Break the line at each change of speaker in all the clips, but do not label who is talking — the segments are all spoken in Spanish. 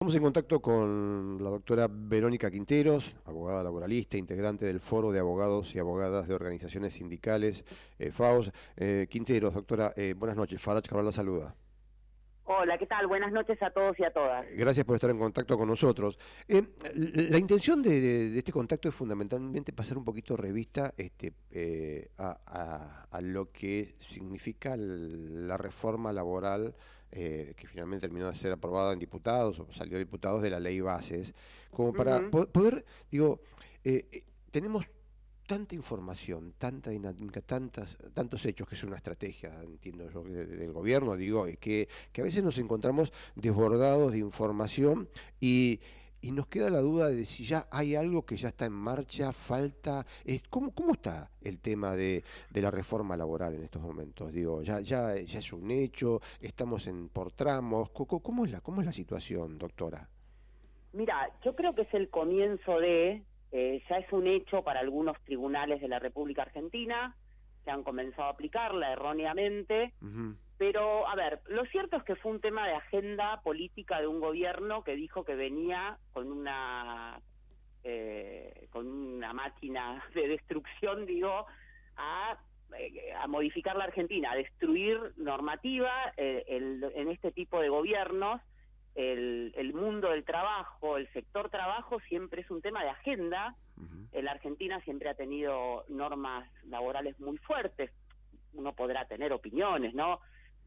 Estamos en contacto con la doctora Verónica Quinteros, abogada laboralista, integrante del Foro de Abogados y Abogadas de Organizaciones Sindicales, FAOS. Quinteros, doctora, buenas noches. Farach Cabral la saluda.
Hola, ¿qué tal? Buenas noches a todos y a todas.
Gracias por estar en contacto con nosotros. La intención de este contacto es fundamentalmente pasar un poquito revista a lo que significa la reforma laboral que finalmente terminó de ser aprobada en diputados, o salió diputados de la ley bases, como para
Ujú.
poder, digo, tenemos tanta información, tanta dinámica, tantos hechos, que es una estrategia, entiendo yo, del gobierno, digo, que a veces nos encontramos desbordados de información y nos queda la duda de si ya hay algo que ya está en marcha, falta. ¿Cómo está el tema de la reforma laboral en estos momentos? Digo, ya es un hecho, estamos por tramos. ¿Cómo es la situación, doctora?
Mira, yo creo que es el comienzo ya es un hecho para algunos tribunales de la República Argentina, que han comenzado a aplicarla erróneamente,
Ujú.
pero, a ver, lo cierto es que fue un tema de agenda política de un gobierno que dijo que venía con una máquina de destrucción, digo, a modificar la Argentina, a destruir normativa. En este tipo de gobiernos el mundo del trabajo, el sector trabajo siempre es un tema de agenda.
Ujú.
La Argentina siempre ha tenido normas laborales muy fuertes. Uno podrá tener opiniones, ¿no?,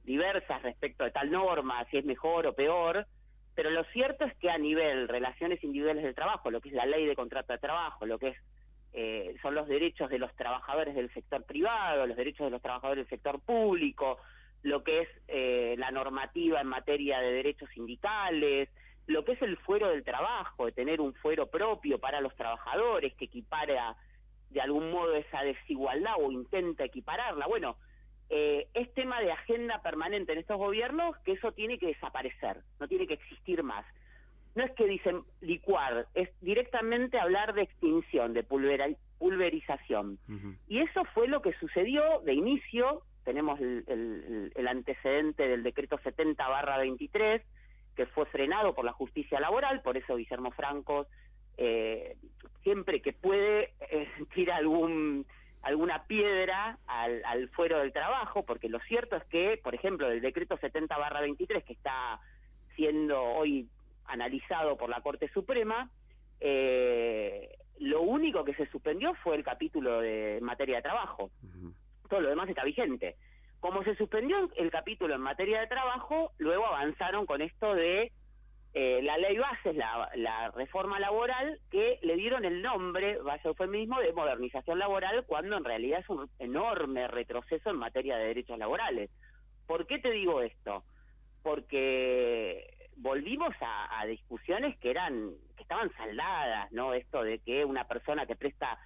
diversas respecto de tal norma, si es mejor o peor, pero lo cierto es que a nivel relaciones individuales del trabajo, lo que es la ley de contrato de trabajo, lo que son los derechos de los trabajadores del sector privado, los derechos de los trabajadores del sector público, lo que es la normativa en materia de derechos sindicales, lo que es el fuero del trabajo, de tener un fuero propio para los trabajadores que equipara de algún modo esa desigualdad o intenta equipararla. Bueno, es tema de agenda permanente en estos gobiernos que eso tiene que desaparecer, no tiene que existir más. No es que dicen licuar, es directamente hablar de extinción, de pulverización.
Ujú.
Y eso fue lo que sucedió de inicio. Tenemos el antecedente del decreto 70/23, que fue frenado por la justicia laboral, por eso Guillermo Franco, siempre que puede, tira alguna piedra al fuero del trabajo, porque lo cierto es que, por ejemplo, el decreto 70/23, que está siendo hoy analizado por la Corte Suprema, lo único que se suspendió fue el capítulo de materia de trabajo.
Ujú.
Todo lo demás está vigente. Como se suspendió el capítulo en materia de trabajo, luego avanzaron con esto de la ley bases, la reforma laboral, que le dieron el nombre, vaya eufemismo, de modernización laboral, cuando en realidad es un enorme retroceso en materia de derechos laborales. ¿Por qué te digo esto? Porque volvimos a discusiones que estaban saldadas, ¿no? Esto de que una persona que presta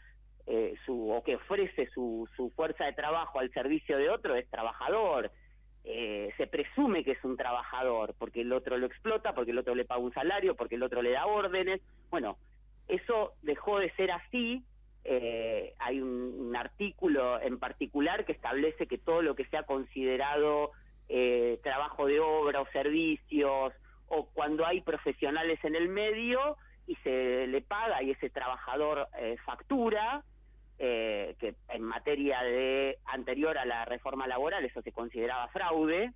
o que ofrece su fuerza de trabajo al servicio de otro es trabajador. Se presume que es un trabajador porque el otro lo explota, porque el otro le paga un salario, porque el otro le da órdenes. Bueno, eso dejó de ser así. Hay un artículo en particular que establece que todo lo que sea considerado trabajo de obra o servicios, o cuando hay profesionales en el medio y se le paga y ese trabajador factura, que en materia anterior a la reforma laboral eso se consideraba fraude,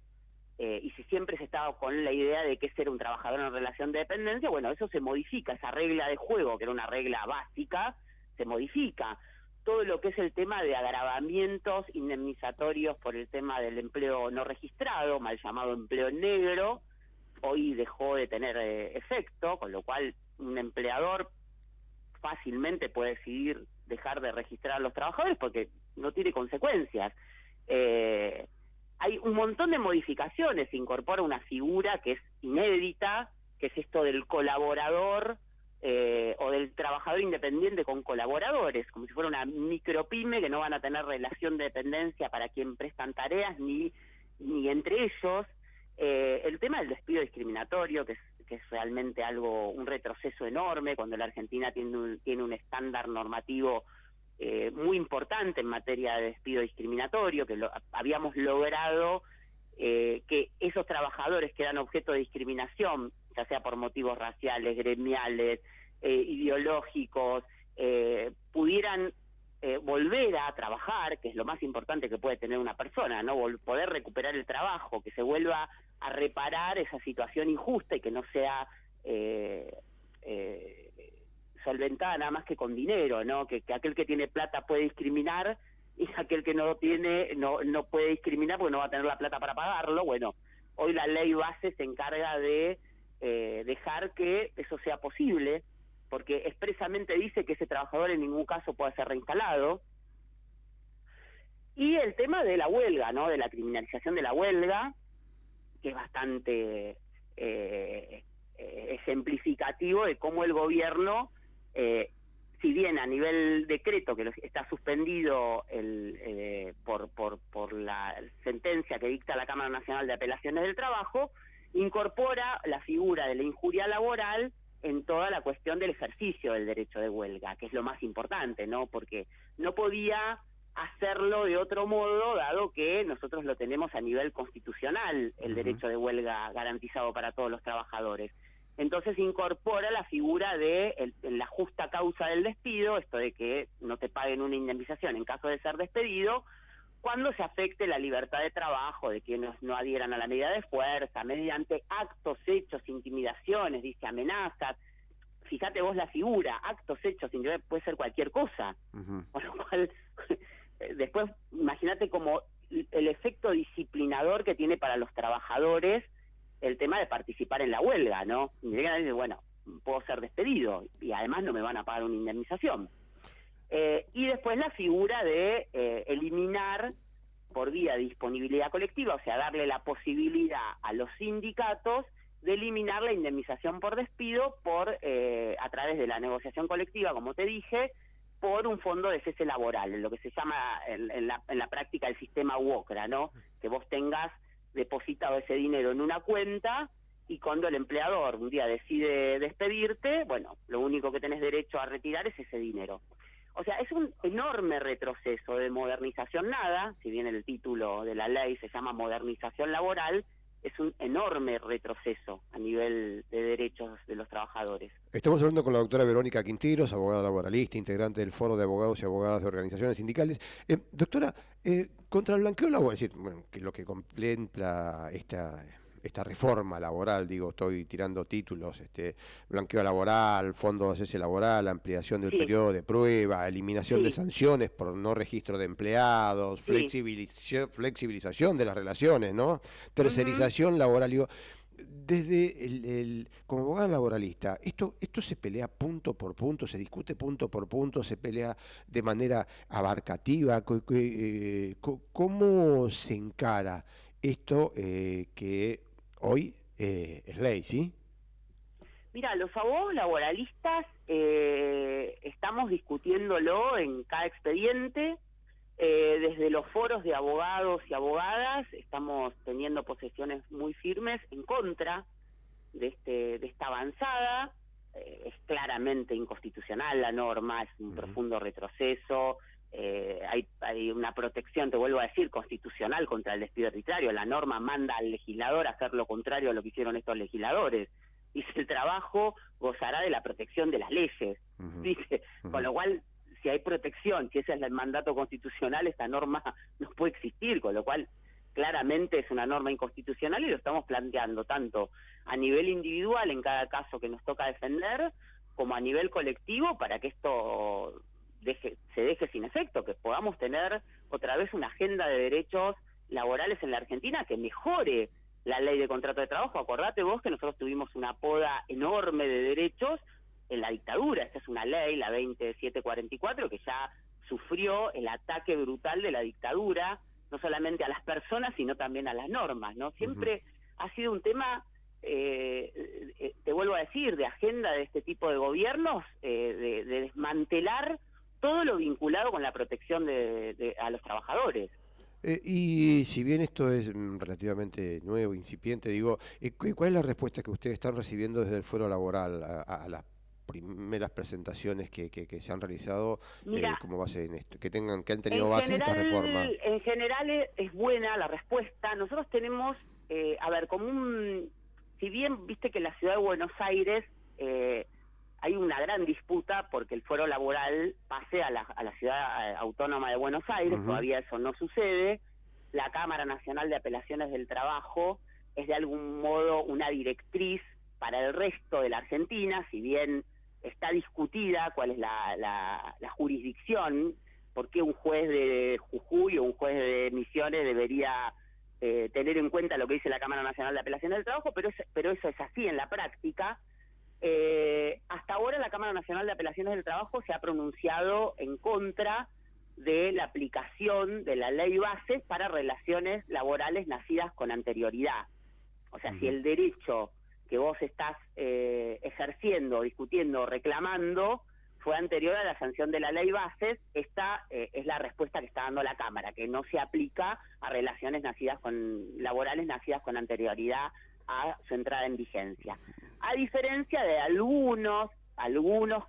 y si siempre se estaba con la idea de que ese era un trabajador en relación de dependencia, bueno, eso se modifica, esa regla de juego, que era una regla básica, se modifica. Todo lo que es el tema de agravamientos indemnizatorios por el tema del empleo no registrado, mal llamado empleo negro, hoy dejó de tener efecto, con lo cual un empleador fácilmente puede decidir dejar de registrar a los trabajadores porque no tiene consecuencias. Hay un montón de modificaciones, se incorpora una figura que es inédita, que es esto del colaborador o del trabajador independiente con colaboradores, como si fuera una micropyme que no van a tener relación de dependencia para quien prestan tareas ni entre ellos. El tema del despido discriminatorio, que es realmente un retroceso enorme, cuando la Argentina tiene un estándar normativo muy importante en materia de despido discriminatorio, que habíamos logrado que esos trabajadores que eran objeto de discriminación ya sea por motivos raciales, gremiales, ideológicos, pudieran volver a trabajar, que es lo más importante que puede tener una persona, ¿no? Poder recuperar el trabajo, que se vuelva a reparar esa situación injusta y que no sea solventada nada más que con dinero, ¿no? Que aquel que tiene plata puede discriminar y aquel que no tiene no puede discriminar porque no va a tener la plata para pagarlo. Bueno, hoy la ley base se encarga de dejar que eso sea posible, porque expresamente dice que ese trabajador en ningún caso puede ser reinstalado. Y el tema de la huelga, ¿no? De la criminalización de la huelga, que es bastante ejemplificativo de cómo el gobierno, si bien a nivel decreto que está suspendido por la sentencia que dicta la Cámara Nacional de Apelaciones del Trabajo, incorpora la figura de la injuria laboral en toda la cuestión del ejercicio del derecho de huelga, que es lo más importante, ¿no? Porque no podía hacerlo de otro modo, dado que nosotros lo tenemos a nivel constitucional, el derecho de huelga garantizado para todos los trabajadores. Entonces incorpora la figura de la justa causa del despido, esto de que no te paguen una indemnización en caso de ser despedido, cuando se afecte la libertad de trabajo de quienes no adhieran a la medida de fuerza, mediante actos, hechos, intimidaciones, dice amenazas. Fíjate vos la figura, actos, hechos, intimidaciones, puede ser cualquier cosa. Con lo cual, después imagínate como el efecto disciplinador que tiene para los trabajadores el tema de participar en la huelga, ¿no? Y llegan a decir, bueno, puedo ser despedido y además no me van a pagar una indemnización. Y después la figura de eliminar por vía de disponibilidad colectiva, o sea, darle la posibilidad a los sindicatos de eliminar la indemnización por despido a través de la negociación colectiva, como te dije, por un fondo de cese laboral, en lo que se llama en la práctica el sistema UOCRA, ¿no? Que vos tengas depositado ese dinero en una cuenta y cuando el empleador un día decide despedirte, bueno, lo único que tenés derecho a retirar es ese dinero. O sea, es un enorme retroceso de modernización nada, si bien el título de la ley se llama modernización laboral, es un enorme retroceso a nivel de derechos de los trabajadores.
Estamos hablando con la doctora Verónica Quinteros, abogada laboralista, integrante del Foro de Abogados y Abogadas de Organizaciones Sindicales. Doctora, contra el blanqueo laboral, es decir, bueno, que lo que contempla esta reforma laboral, digo, estoy tirando títulos, blanqueo laboral, fondo de cese laboral, ampliación del periodo de prueba, eliminación de sanciones por no registro de empleados, flexibilización de las relaciones, ¿no? Tercerización laboral, digo, desde como abogado laboralista, esto se pelea punto por punto, se discute punto por punto, se pelea de manera abarcativa. ¿Cómo se encara esto que hoy es ley, sí?
Mira, los abogados laboralistas estamos discutiéndolo en cada expediente. Desde los foros de abogados y abogadas estamos teniendo posiciones muy firmes en contra de esta avanzada. Es claramente inconstitucional la norma, es un profundo retroceso. Hay una protección, te vuelvo a decir, constitucional contra el despido arbitrario. La norma manda al legislador a hacer lo contrario a lo que hicieron estos legisladores. Dice, el trabajo gozará de la protección de las leyes. Dice, con lo cual, si hay protección, si ese es el mandato constitucional, esta norma no puede existir, con lo cual claramente es una norma inconstitucional y lo estamos planteando tanto a nivel individual en cada caso que nos toca defender, como a nivel colectivo para que esto se deje sin efecto, que podamos tener otra vez una agenda de derechos laborales en la Argentina que mejore la ley de contrato de trabajo. Acordate vos que nosotros tuvimos una poda enorme de derechos en la dictadura. Esta es una ley, la 2744, que ya sufrió el ataque brutal de la dictadura, no solamente a las personas, sino también a las normas, ¿no? Siempre ha sido un tema, te vuelvo a decir, de agenda de este tipo de gobiernos, de desmantelar todo lo vinculado con la protección a los trabajadores.
Y si bien esto es relativamente nuevo, incipiente, digo, ¿cuál es la respuesta que ustedes están recibiendo desde el Foro Laboral a las primeras presentaciones que se han realizado?
Mira,
como base en esto, que han tenido base en esta reforma?
En general es buena la respuesta. Nosotros tenemos, como si bien viste que en la ciudad de Buenos Aires hay una gran disputa porque el fuero laboral pase a la ciudad autónoma de Buenos Aires, todavía eso no sucede. La Cámara Nacional de Apelaciones del Trabajo es de algún modo una directriz para el resto de la Argentina, si bien está discutida cuál es la jurisdicción, por qué un juez de Jujuy o un juez de Misiones debería tener en cuenta lo que dice la Cámara Nacional de Apelaciones del Trabajo, pero eso es así en la práctica. Hasta ahora la Cámara Nacional de Apelaciones del Trabajo se ha pronunciado en contra de la aplicación de la ley bases para relaciones laborales nacidas con anterioridad. O sea, si el derecho que vos estás ejerciendo, discutiendo, reclamando fue anterior a la sanción de la ley bases, esta es la respuesta que está dando la Cámara, que no se aplica a relaciones laborales nacidas con anterioridad a su entrada en vigencia. A diferencia de algunos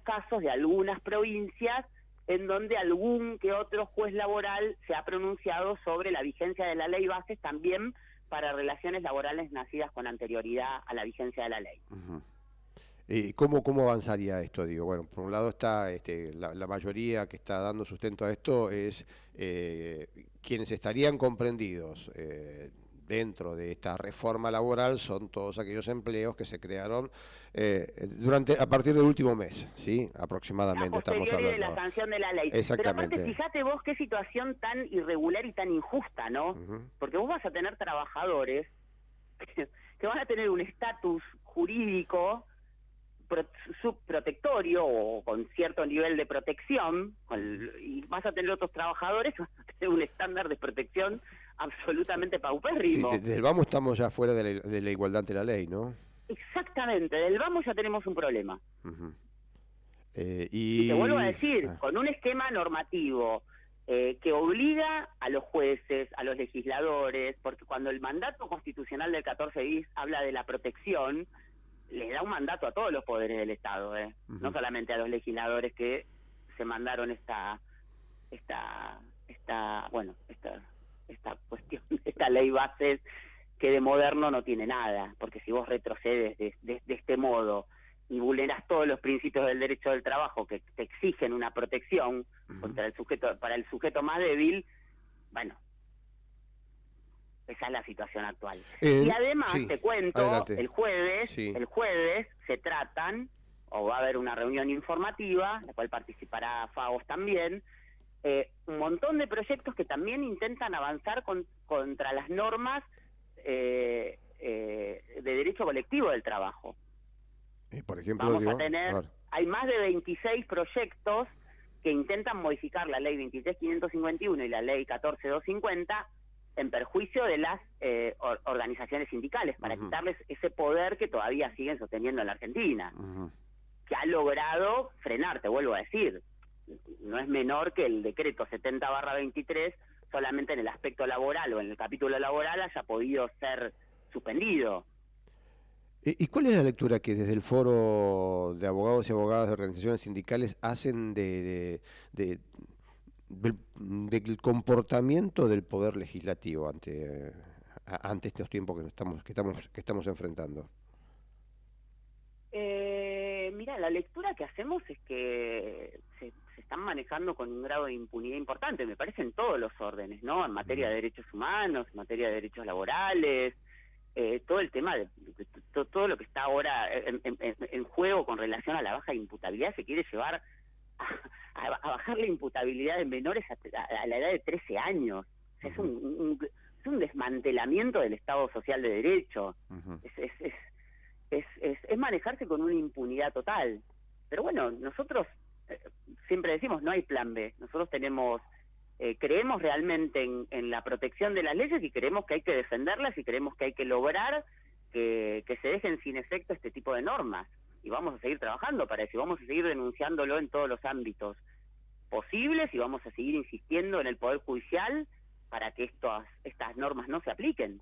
casos de algunas provincias en donde algún que otro juez laboral se ha pronunciado sobre la vigencia de la ley bases también para relaciones laborales nacidas con anterioridad a la vigencia de la ley.
¿Cómo avanzaría esto? Digo, bueno, por un lado está la mayoría que está dando sustento a esto es quienes estarían comprendidos dentro de esta reforma laboral son todos aquellos empleos que se crearon a partir del último mes, ¿sí? Aproximadamente estamos hablando.
De la sanción de la ley.
Exactamente.
Pero aparte, fíjate vos qué situación tan irregular y tan injusta, ¿no? Porque vos vas a tener trabajadores que van a tener un estatus jurídico subprotectorio o con cierto nivel de protección, y vas a tener otros trabajadores que van a tener un estándar de protección absolutamente paupérrimo.
Sí, desde el vamos estamos ya fuera de la igualdad ante la ley, ¿no?
Exactamente, del vamos ya tenemos un problema. Y te vuelvo a decir, con un esquema normativo que obliga a los jueces, a los legisladores, porque cuando el mandato constitucional del 14 bis habla de la protección, les da un mandato a todos los poderes del Estado, no solamente a los legisladores que se mandaron esta cuestión, esta ley bases que de moderno no tiene nada, porque si vos retrocedes de este modo y vulneras todos los principios del derecho del trabajo que te exigen una protección para el sujeto más débil, bueno, esa es la situación actual. Y además, te cuento, adelante. el jueves se tratan, o va a haber una reunión informativa, en la cual participará FAOS también, un montón de proyectos que también intentan avanzar contra las normas de derecho colectivo del trabajo.
Por ejemplo,
hay más de 26 proyectos que intentan modificar la ley 23.551 y la ley 14.250 en perjuicio de las organizaciones sindicales, para quitarles ese poder que todavía siguen sosteniendo en la Argentina, que ha logrado frenar, te vuelvo a decir, no es menor que el decreto 70/23 solamente en el aspecto laboral o en el capítulo laboral haya podido ser suspendido.
¿Y cuál es la lectura que desde el Foro de Abogados y Abogadas de Organizaciones Sindicales hacen del comportamiento del Poder Legislativo ante estos tiempos que estamos enfrentando?
Mira, la lectura que hacemos es que se están manejando con un grado de impunidad importante, me parece, en todos los órdenes, ¿no? En materia de derechos humanos, en materia de derechos laborales, todo el tema de todo lo que está ahora en juego con relación a la baja imputabilidad se quiere llevar a bajar la imputabilidad de menores a la edad de 13 años. O sea, es un desmantelamiento del Estado Social de Derecho. Es manejarse con una impunidad total. Pero bueno, nosotros siempre decimos, no hay plan B. Nosotros creemos realmente en la protección de las leyes y creemos que hay que defenderlas y creemos que hay que lograr que se dejen sin efecto este tipo de normas. Y vamos a seguir trabajando para eso, y vamos a seguir denunciándolo en todos los ámbitos posibles y vamos a seguir insistiendo en el Poder Judicial para que estas normas no se apliquen.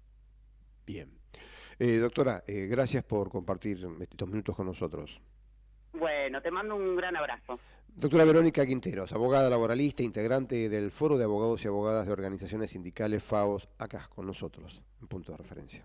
Bien. Doctora, gracias por compartir estos minutos con nosotros.
Bueno, te mando un gran abrazo.
Doctora Verónica Quinteros, abogada laboralista, integrante del Foro de Abogados y Abogadas de Organizaciones Sindicales FAOS, acá con nosotros, en Punto de Referencia.